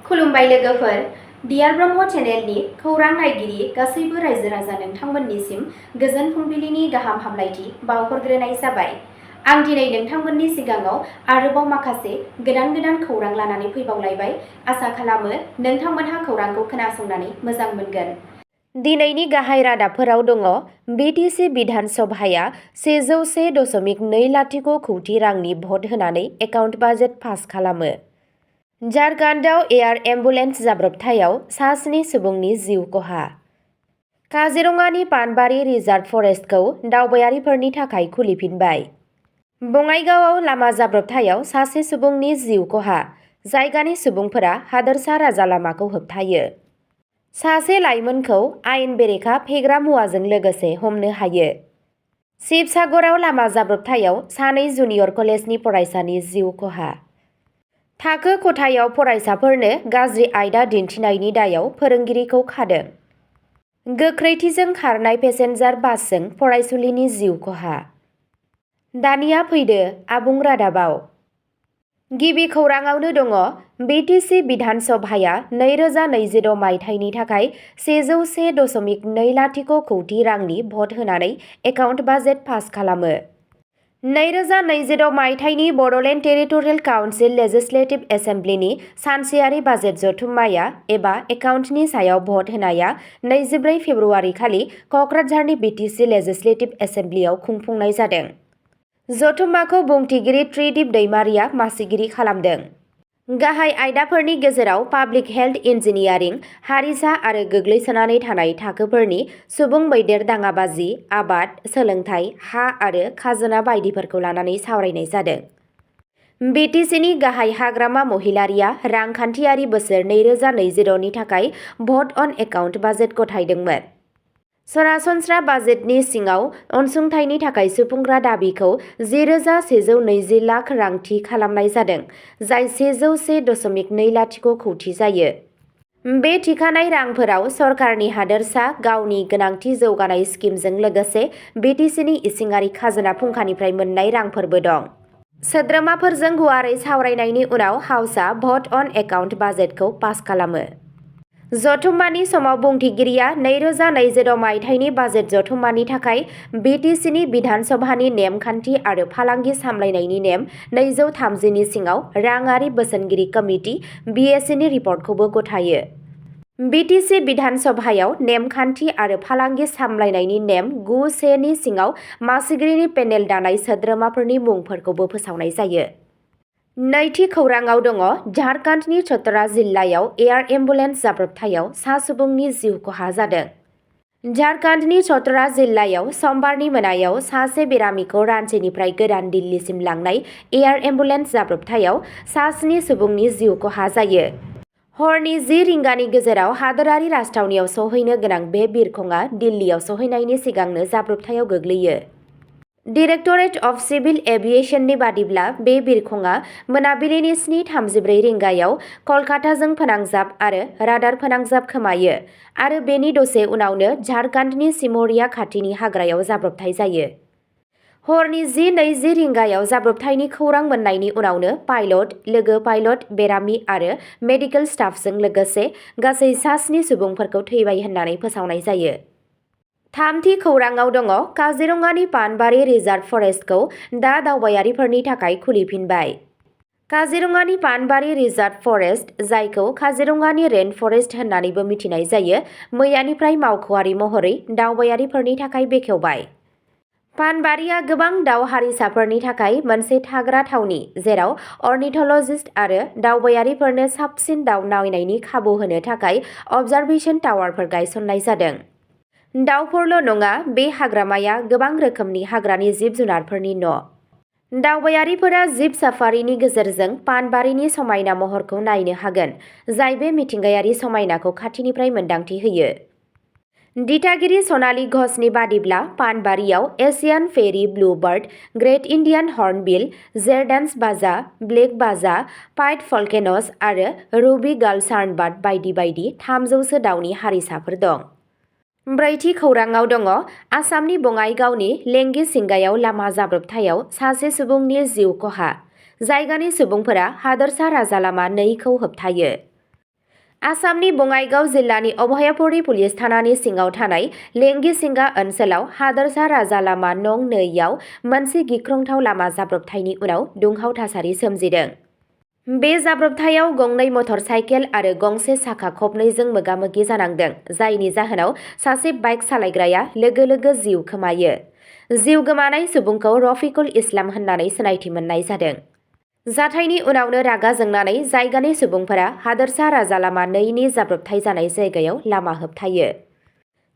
खुलुमबाय लोगोफोर, डियार ब्रह्म चेनेलनि खौरां नायगिरि गासैबो रायजो राजा नोंथांमोननिसिम गोजोन फुंबिलिनि गाहाम हामलायथि बावहरग्रोनाय जाबाय। आं दिनै नोंथांमोननि सिगाङाव आरोबाव माखासे गोदान खौरां लानानै फैबावलायबाय। आसा खालामो नोंथांमोनहा खौरांखौ खोनासंनानै मोजां मोनगोन। दिनैनि गाहाय रादाबफोराव दङ BTC बिधान सभाया 101.20 कौटि रांनि भट होनानै एकाउन्ट बाजेट पास खालामो। झारखन्डआव एयार एम्बुलेन्स जाब्रबथायाव 7 सुबुंनि जिउ खहा। काजिरङानि पानबारि रिजार्भ फरेस्टखौ दावबायारिफोरनि थाखाय खुलिफिनबाय। बङाइगावआव लामा जाब्रबथायाव 1 सुबुंनि जिउ खहा। जायगानि सुबुंफोरा हादोरसा राजा लामाखौ होबथायो। सासे लाइमोनखौ आयेन बेरेखा फेग्रा मुवाजों लोगोसे हमनो हायो। शिबसागराव लामा जाब्रबथायाव 2 जुनियर कलेजनि फरायसानि जिउ खहा। थाखो खथायाव फरायसाफोरनो गाज्रि आयदा दिन्थिनायनि दायाव फोरोंगिरिखौ खादों। गोख्रैथिजों खारनाय पेसेन्जार बासजों फरायसुलिनि जिउ खहा। दानिया फैदो आबुं रादाबाव। गिबि खौराङावनो दङ BTC बिधान सभाया 2026 मायथाइनि थाखाय 101.20 कौटि रांनि भट होनानै एकाउन्ट बाजेट पास खालामो। 2026 मायथाइनि बड'लेण्ड टेरिटरियेल काउन्सिल लेजिस्लेटिभ एसेमब्लिनि सानसेयारि बाजेट जथुम्माया एबा एकाउन्टनि सायाव भट होनाया 24 फेब्रुवारि खालि क'क्राझारनि BTC लेजिस्लेटिभ एसेमब्लियाव खुंफुंनाय जादों। जथुम्माखौ बुंथिगिरि त्रिदिप दैमारिया मासिगिरि खालामदों। गाहाय आयदाफोरनि गेजेराव पाब्लिक हेल्थ इन्जिनियारिं, हारिसा आरो गोग्लैसोनानै थानाय थाखोफोरनि सुबुं मैदेर दाङाबाजि, आबाद, सोलोंथाइ, हा आरो खाजोना बायदिफोरखौ लानानै सावरायनाय जादों। BTCनि गाहाय हाग्रामा महिलारिया रांखान्थियारि बोसोर 2026 नि थाखाय भट अन एकाउन्ट बाजेट गथायदोंमोन। सरासनस्रा बाजेटनि सिङाव अनसुंथाइनि थाखाय सुफुंग्रा दाबिखौ 10,120 लाख रां थि खालामनाय जादों, जाय 101.20 कौटि जायो। बे थिखानाय रांफोराव सरकारनि हादोरसा गावनि गोनांथि जौगानाय स्किमजों लोगोसे BTCनि इसिङारि खाजोना फुंखानिफ्राय मोन्नाय रांफोरबो दं। सोद्रोमाफोरजों गुवारै सावरायनायनि उनाव हाउसआ भट अन एकाउन्ट बाजेटखौ पास खालामो। जथुम्मानि समाव बुंथिगिरिया 2026 मायथाइनि बाजेट जथुम्मानि थाखाय BTCनि बिधान सभानि नेम खान्थि आरो फालांगि सामलायनायनि नेम 230 नि सिङाव राङारि बोसोनगिरि कमिटि BACनि रिपर्टखौबो गथायो। BTC बिधान सभायाव नेमखान्थि आरो फालांगि सामलायनायनि नेम 9(1) नि सिङाव मासिगिरिनि पेनेल दानाय सोद्रोमाफोरनि मुंफोरखौबो फोसावनाय जायो। नैथि खौराङाव दङ झारखन्डनि चतरा जिल्लायाव एयार एम्बुलेन्स जाब्रबथायाव 7 सुबुंनि जिउ खहा जादों। झारखन्डनि चतरा जिल्लायाव समबारनि मोनायाव सासे बेरामिखौ रांचीनिफ्राय गोदान दिल्लीसिम लांनाय एयार एम्बुलेन्स जाब्रबथायाव 7 सुबुंनि जिउ खहा जायो। हरनि 10 रिंगानि गेजेराव हादोरारि राजथावनियाव सौहैनो गोनां बे बिरखंआ दिल्लीयाव सौहैनायनि सिगांनो जाब्रबथायाव गोग्लैयो। डिरेक्टरेट अफ सिभिल एभिएशननि बादिब्ला बे बिरखंआ मोनाबिलिनि 7:34 रिंगायाव कलकाताजों फोनांजाब आरो राडार फोनांजाब खोमायो आरो बेनि दसे उनावनो झारखन्डनि सिमरिया खाथिनि हाग्रायाव जाब्रबथाय जायो। हरनि 10:20 रिंगायाव जाब्रबथायनि खौरां मोननायनि उनावनो पाइलट, लोगो पाइलट, बेरामि आरो मेडिकेल स्टाफजों लोगोसे गासै 7 सुबुंफोरखौ थैबाय होननानै फोसावनाय जायो। थामथि खौराङाव दङ काजिरङानि पानबारि रिजार्भ फरेस्टखौ दा दावबायारिफोरनि थाखाय खुलिफिनबाय। काजिरङानि पानबारि रिजार्भ फरेस्ट, जायखौ काजिरङानि रेन फरेस्ट होननानैबो मिथिनाय जायो, मैयानिफ्राय मावख'आरि महरै दावबायारिफोरनि थाखाय बेखेवबाय। पानबारिया गोबां दाव हारिसाफोरनि थाखाय मोनसे थाग्रा थावनि, जेराव अर्निथ'लजिस्ट आरो दावबायारिफोरनो साबसिन दाव नायनायनि खाबु होनो थाखाय अबजारभेशन टावारफोर गायसननाय जादों। दावफोरल' नङा, बे हाग्रामाया गोबां रोखोमनि हाग्रानि जिब-जुनारफोरनि न'। दावबायारिफोरा जिप साफारिनि गेजेरजों पानबारिनि समायना महरखौ नायनो हागोन, जाय बे मिथिंगायारि समायनाखौ खाथिनिफ्राय मोनदांथि होयो। दिथागिरि सनाली घ'षनि बादिब्ला पानबारियाव एशियान फेरि ब्लुबार्ड, ग्रेट इन्डियान हर्नबिल, जेरडान्स बाजा, ब्लेक बाजा, पाइड फल्केनस आरो रुबी गाल सार्नबार्ड बायदि बायदि 300सो दावनि हारिसाफोर दं। ब्रैथि खौराङाव दङ आसामनि बङाइगावनि लेंगि-सिंगायाव लामा जाब्रबथायाव 1 सुबुंनि जिउ खहा। जायगानि सुबुंफोरा हादोरसा राजा लामा 2 खौ होबथायो। आसामनि बङाइगाव जिल्लानि अभयपुरी पुलिस थानानि सिङाव थानाय लेंगिसिंगा ओनसोलाव हादरसा राजा लामा नं 2आव मोनसे गिख्रंथाव लामा जाब्रबथायनि उनाव दुंहाव थासारि सोमजिदों। बे जाब्रबथायाव गंनै मटर साइकेल आरो गंसे साखा खबनैजों मोगा-मोगि जानांदों, जायनि जाहोनाव सासे बाइक सालायग्राया लोगो लोगो जिउ खोमायो। जिउ गोमानाय सुबुंखौ रफिकुल इस्लाम होननानै सिनायथि मोननाय जादों। जाथायनि उनावनो रागा जोंनानै जायगानि सुबुंफोरा हादरसा राजा लामा 2नि जाब्रबथाय जानाय जायगायाव लामा होबथायो।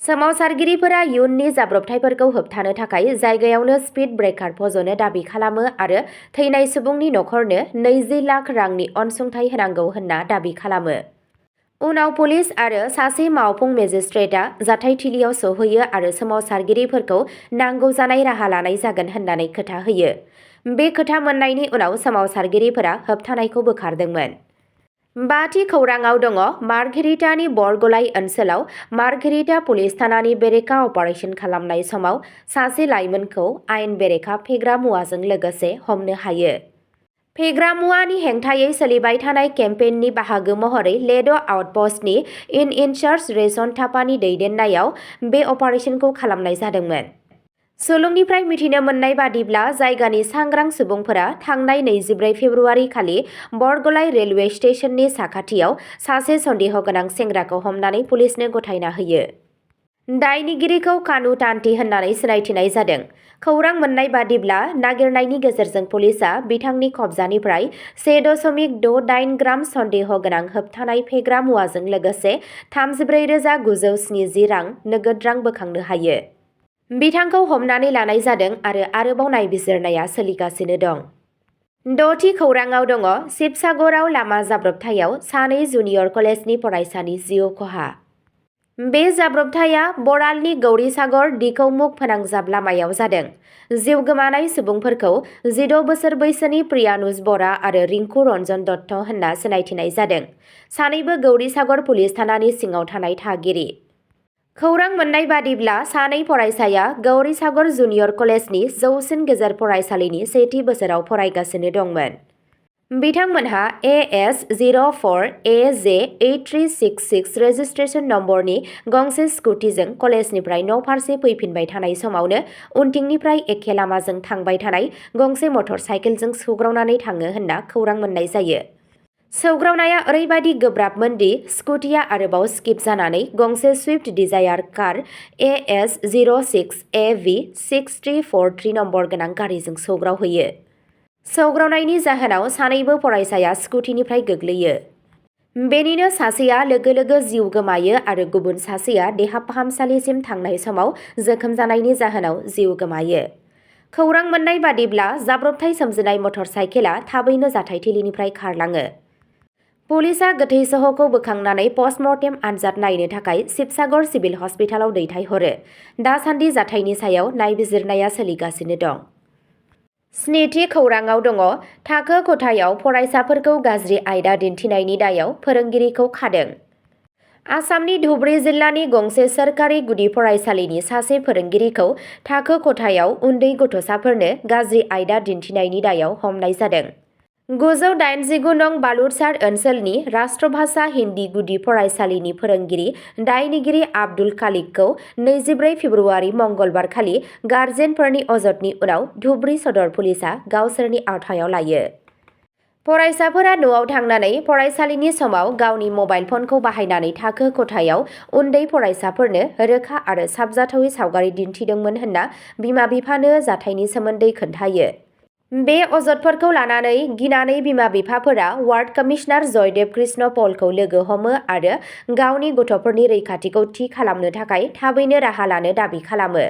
सोमावसारगिरिफोरा इयुननि जाब्रबथायफोरखौ होबथानो थाखाय जायगायावनो स्पिड ब्रेकार फज'नो दाबि खालामो आरो थैनाय सुबुंनि नखरनो 20 लाख रांनि अनसुंथाइ होनांगौ होनना दाबि खालामो। उनाव पुलिस आरो सासे मावफुं मेजिस्ट्रेटआ जाथायथिलियाव सौहैयो आरो सोमावसारगिरिफोरखौ नांगौ जानाय राहा लानाय जागोन होननानै खोथा होयो। बे खोथा मोननायनि उनाव सोमावसारगिरिफोरा होबथानायखौ बोखारदोंमोन। 5थि खौराङाव दङ मार्घेरिटानि बरग'लाइ ओनसोलाव मार्घेरिटा पुलिस थानानि बेरेखा अपारेशन खालामनाय समाव सासे लाइमोनखौ आयेन बेरेखा फेग्रा मुवाजों लोगोसे हमनो हायो। फेग्रा मुवानि हेंथायै सोलिबाय थानाय केम्पेइननि बाहागो महरै लेड आउटपस्टनि इनचार्ज रेशन थापानि दैदेननायाव बे अपारेशनखौ खालामनाय जादोंमोन। सुलुंनिफ्राय मिथिनो मोननाय बादिब्ला जायगानि सांग्रां सुबुंफोरा थांनाय 24 फेब्रुआरि खालि बरग'लाइ रेलवे स्टेशननि साखाथियाव सासे सन्देह गोनां सेंग्राखौ हमनानै पुलिसनो गथायना होयो। दायनिगिरिखौ कानु तान्ति होननानै सिनायथिनाय जादों। खौरां मोननाय बादिब्ला नागिरनायनि गेजेरजों पुलिसआ बिथांनि कब्जानिफ्राय 1.68 ग्राम सन्देह गोनां होबथानाय फेग्रा मुवाजों लोगोसे 34,970 रां नोगोद रां बोखांनो हायो। बिथांखौ हमनानै लानाय जादों आरो आरोबाव नायबिजिरनाया सोलिगासिनो दं। 6थि खौराङाव दङ शिबसागराव लामा जाब्रबथायाव सानै जुनियर कलेजनि फरायसानि जिउ खहा। बे जाब्रबथाया बरालनि गौरीसागर दिखौमुख फोनांजाब लामायाव जादों। जिउ गोमानाय सुबुंफोरखौ 16 बोसोर बैसोनि प्रियानुज बरा आरो रिंकु रन्जन दत्त होनना सिनायथिनाय जादों। सानैबो गौरीसागर पुलिस थानानि सिङाव थानाय थागिरि। खौरां मोननाय बादिब्ला सानै फरायसाया गौरीसागर जुनियर कलेजनि जौसिन गेजेर फरायसालिनि 7थि बोसोराव फरायगासिनो दंमोन। बिथांमोनहा AS04AJ8366 रेजिस्ट्रेशन नम्बरनि गंसे स्कुटिजों कलेजनिफ्राय न'फारसे फैफिनबाय थानाय समावनो उनथिंनिफ्राय एखे लामाजों थांबाय थानाय गंसे मटर साइकेलजों सौग्रावनानै थाङो होनना खौरां मोननाय जायो। सौग्रावनाया ओरैबायदि गोब्राबमोन दि स्कुटिया आरोबाव स्किप जानानै गंसे स्विफ्ट डिजायार कार AS06AV6343 नम्बर गोनां गारिजों सौग्रावहैयो। सौग्रावनायनि जाहोनाव सानैबो फरायसाया स्कुटिनिफ्राय गोग्लैयो। बेनिनो सासेया लोगो लोगो जिउ गोमायो आरो गुबुन सासेया देहा फाहामसालिसिम थांनाय समाव जोखोम जानायनि जाहोनाव जिउ गोमायो। खौरां मोननाय बादिब्ला जाब्रबथाय सोमजिनाय मटर साइकेला थाबैनो जाथायथिलिनिफ्राय खारलाङो। पुलिसआ गोथै सहखौ बोखांनानै पस्टमर्टेम आनजाद नायनो थाखाय शिबसागर सिभिल हस्पिटालाव दैथायहरो। दासान्दि जाथायनि सायाव नायबिजिरनाया सोलिगासिनो दं। 7थि खौराङाव दङ थाखो खथायाव फरायसाफोरखौ गाज्रि आयदा दिन्थिनायनि दायाव फोरोंगिरिखौ खादों। आसामनि धुबरी जिल्लानि गंसे सोरखारि गुदि फरायसालिनि सासे फोरोंगिरिखौ थाखो खथायाव उन्दै गथ'साफोरनो गाज्रि आयदा दिन्थिनायनि दायाव हमनाय जादों। 989 नं बालुरसार ओनसोलनि राष्ट्रभाषा हिन्दी गुदि फरायसालिनि फोरोंगिरि दायनिगिरि आब्दुल खालिकखौ 24 फेब्रुआरि मंगलबार खालि गार्जेनफोरनि अजदनि उनाव धुबरी सदर पुलिसआ गावसोरनि आवथायाव लायो। फरायसाफोरा न'आव थांनानै फरायसालिनि समाव गावनि मबाइल फनखौ बाहायनानै थाखो खथायाव उन्दै फरायसाफोरनो रोखा आरो साबजाथावै सावगारि दिन्थिदोंमोन होनना बिमा-बिफानो जाथायनि सोमोन्दै खोन्थायो। बे अजदफोरखौ लानानै गिनानै बिमा-बिफाफोरा वार्ड कमिशनार जयदेब कृष्ण पलखौ लोगो हमो आरो गावनि गथ'फोरनि रैखाथिखौ थि खालामनो थाखाय थाबैनो राहा लानो दाबि खालामो।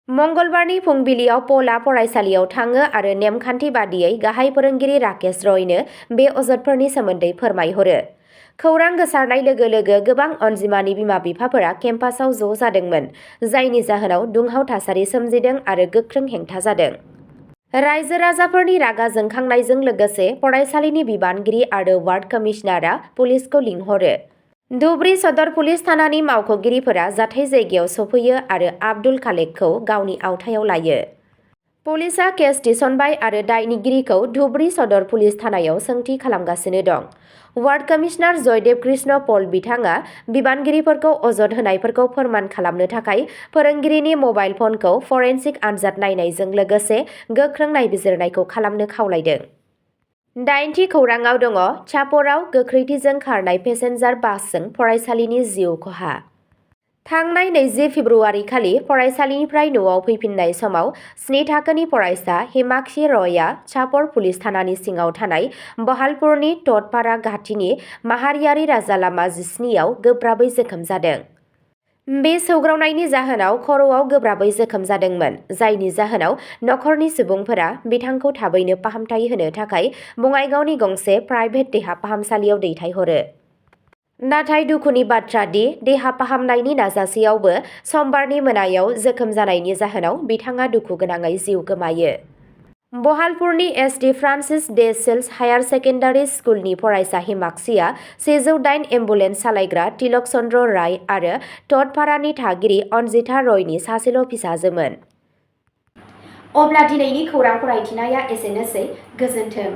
मंगलबारनि फुंबिलियाव पलआ फरायसालियाव थाङो आरो नेमखान्थि बादियै गाहाय फोरोंगिरि राकेश रयनो बे अजदफोरनि सोमोन्दै फोरमायहरो। खौरां गोसारनाय लोगो लोगो गोबां अनजिमानि बिमा-बिफाफोरा केम्पासआव ज' जादोंमोन, जायनि जाहोनाव दुंहाव थासारि सोमजिदों आरो गोख्रों हेंथा जादों। रायजो-राजाफोरनि रागा जोंखांनायजों लोगोसे फरायसालिनि बिबानगिरि आरो वार्ड कमिशनारआ पुलिसखौ लिंहरो। धुबरी सदर पुलिस थानानि मावख'गिरिफोरा जाथाय जायगायाव सफैयो आरो आब्दुल खालेकखौ गावनि आवथायाव लायो। पुलिसआ केस थिसनबाय आरो दायनिगिरिखौ धुबुरी सदर पुलिस थानायाव सोंथि खालामगासिनो दं। वार्ड कमिशनार जयदेब कृष्ण पल बिथाङा बिबानगिरिफोरखौ अजद होनायफोरखौ फोरमान खालामनो थाखाय फोरोंगिरिनि मबाइल फनखौ फरेन्सिक आनजाद नायनायजों लोगोसे गोख्रों नायबिजिरनायखौ खालामनो खावलायदों। 9थि खौराङाव दङ चापराव गोख्रैथिजों खारनाय पेसेन्जार बासजों फरायसालिनि जिउ खहा। थांनाय 20 फेब्रुआरि खालि फरायसालिनिफ्राय न'आव फैफिननाय समाव 7 थाखोनि फरायसा हिमाक्षी रयआ चापर पुलिस थानानि सिङाव थानाय बहालपुरनि टटपारा घाटिनि माहारियारि राजा लामा 17आव गोब्राबै जोखोम जादों। बे सौग्रावनायनि जाहोनाव खर'आव गोब्राबै जोखोम जादोंमोन, जायनि जाहोनाव नखरनि सुबुंफोरा बिथांखौ थाबैनो फाहामथाय होनो थाखाय बङाइगावनि गंसे प्राइभेट देहा फाहामसालियाव दैथायहरो। नाथाय दुखुनि बाथ्रा दि देहा फाहामनायनि नाजासेयावबो समबारनि मोनायाव जोखोम जानायनि जाहोनाव बिथाङा दुखु गोनाङै जिउ गोमायो। बहालपुरनि एस.डि. फ्रान्सिस डे सिल्स हायार सेकेन्डारि स्कुलनि फरायसा हिमाक्षीआ 108 एम्बुलेन्स सालायग्रा तिलक चन्द्र राय आरो टटपारानि थागिरि अन्जिता रयनि सासेल' फिसाजोमोन। अब्ला दिनैनि खौरां फरायथिनाया एसेनोसै। गोजोन्थों।